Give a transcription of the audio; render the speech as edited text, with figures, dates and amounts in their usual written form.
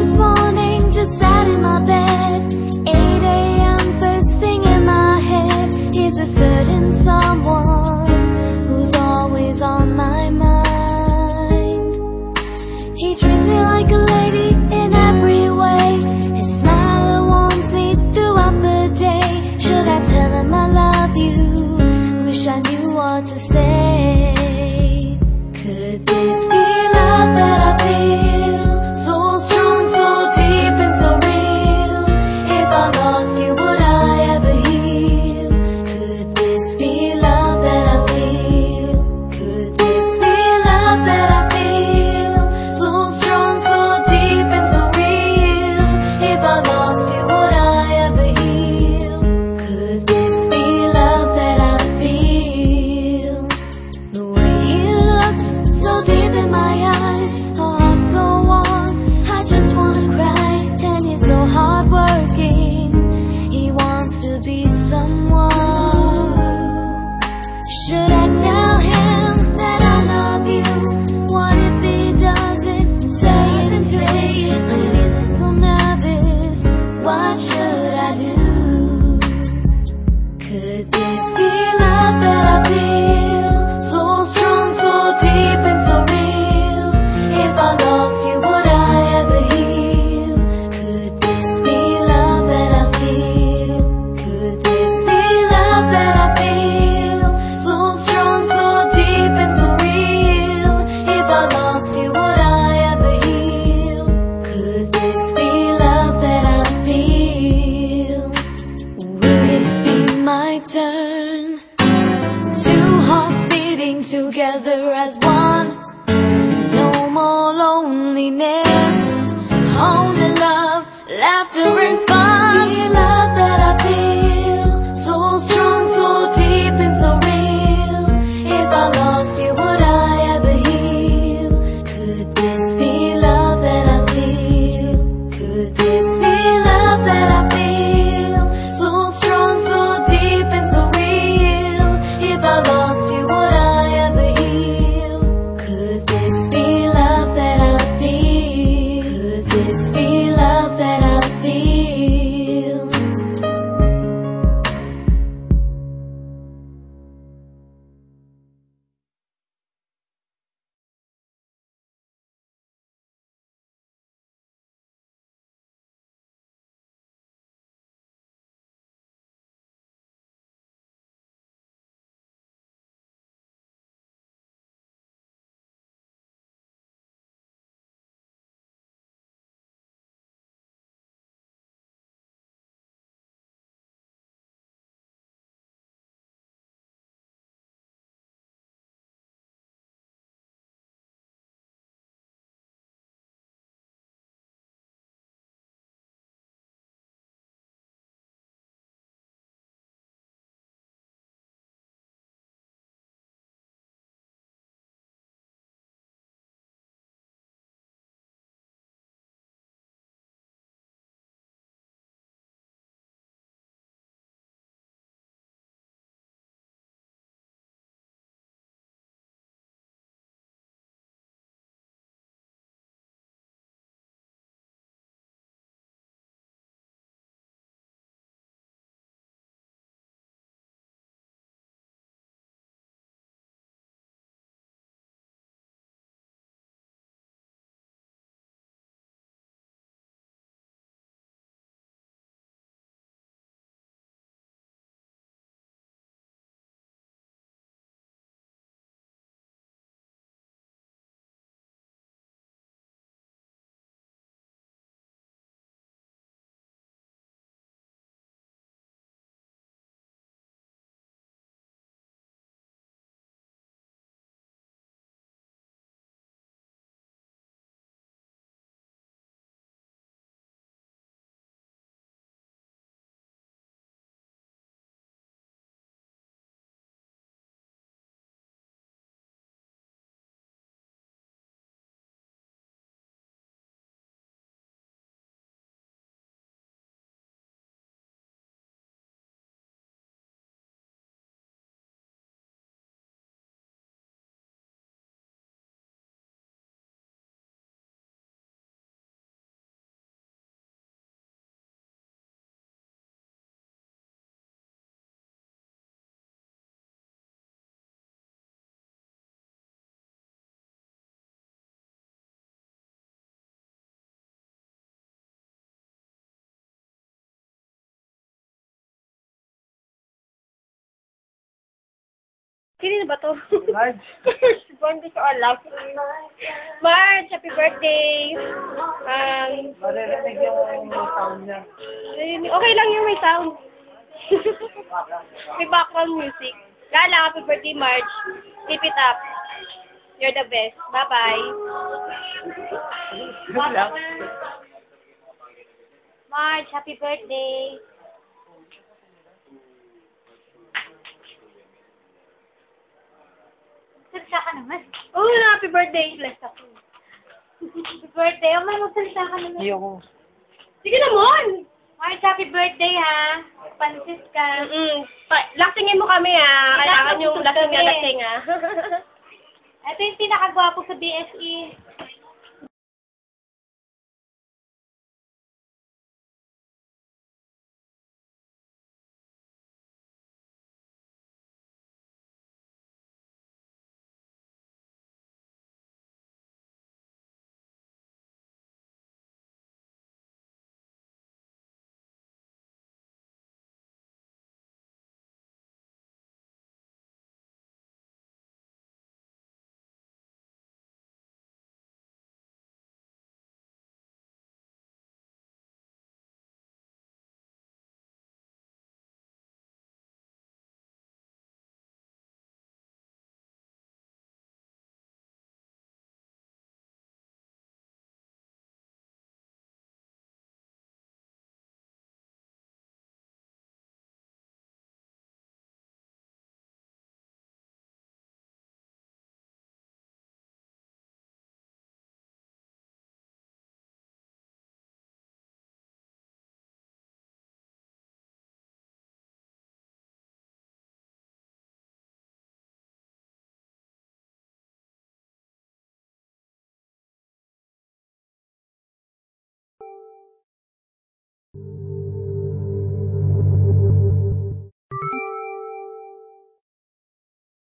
this morning, just sat in my bed. 8 a.m. first thing in my head is a certain someone who's always on my mind. He treats me like a lady in every way. His smile warms me throughout the day. Should I tell him I love you? Wish I knew what to say. Could this be love that I feel? So strong, so deep and so real. If I lost you, would I ever heal? Could this be love that I feel? Could this be love that I feel? So strong, so deep and so real. If I lost you, would I ever heal? Could this be love that I feel? The way he looks so deep in my eyes, heart so warm, I just wanna cry. And he's so hardworking, he wants to be someone. Should I tell him that I love you? What if he doesn't say it? Feeling so nervous, what should I do? Could this be love that I feel? So strong, so deep and so real. If I lost you, would I ever heal? Could this be love that I feel? Could this be love that I feel? So strong, so deep and so real. If I lost you, would I ever heal? Could this be love that I feel? Will this be my turn? Two hearts beating together as one. No more loneliness, only love, laughter and fun. This love that I feel, so strong, so deep and so real. If I lost you, would I ever heal? Could this be love that I feel? Could this be love that I feel? So strong, so deep and so real. If I lost you, would I ever heal? Could this be love that I feel? Could this be love that I feel? Kanina ba to? Marge. Born ko sa alam. Marge, happy birthday! Maririnig yung sound niya. Okay lang yung may sound. May background music. Lala, happy birthday, Marge. Keep it up. You're the best. Bye-bye. Marge, happy birthday. Salita ka naman. Oh, happy birthday. Bless ako. Happy birthday. Oh, may magsalita ka naman. Ayoko. Sige naman! Marge, happy birthday, ha? Pansit ka. Lasingin mo kami, ha? Kailangan yung lasing na lasing, ha? Ito yung pinakagwapo sa BSE.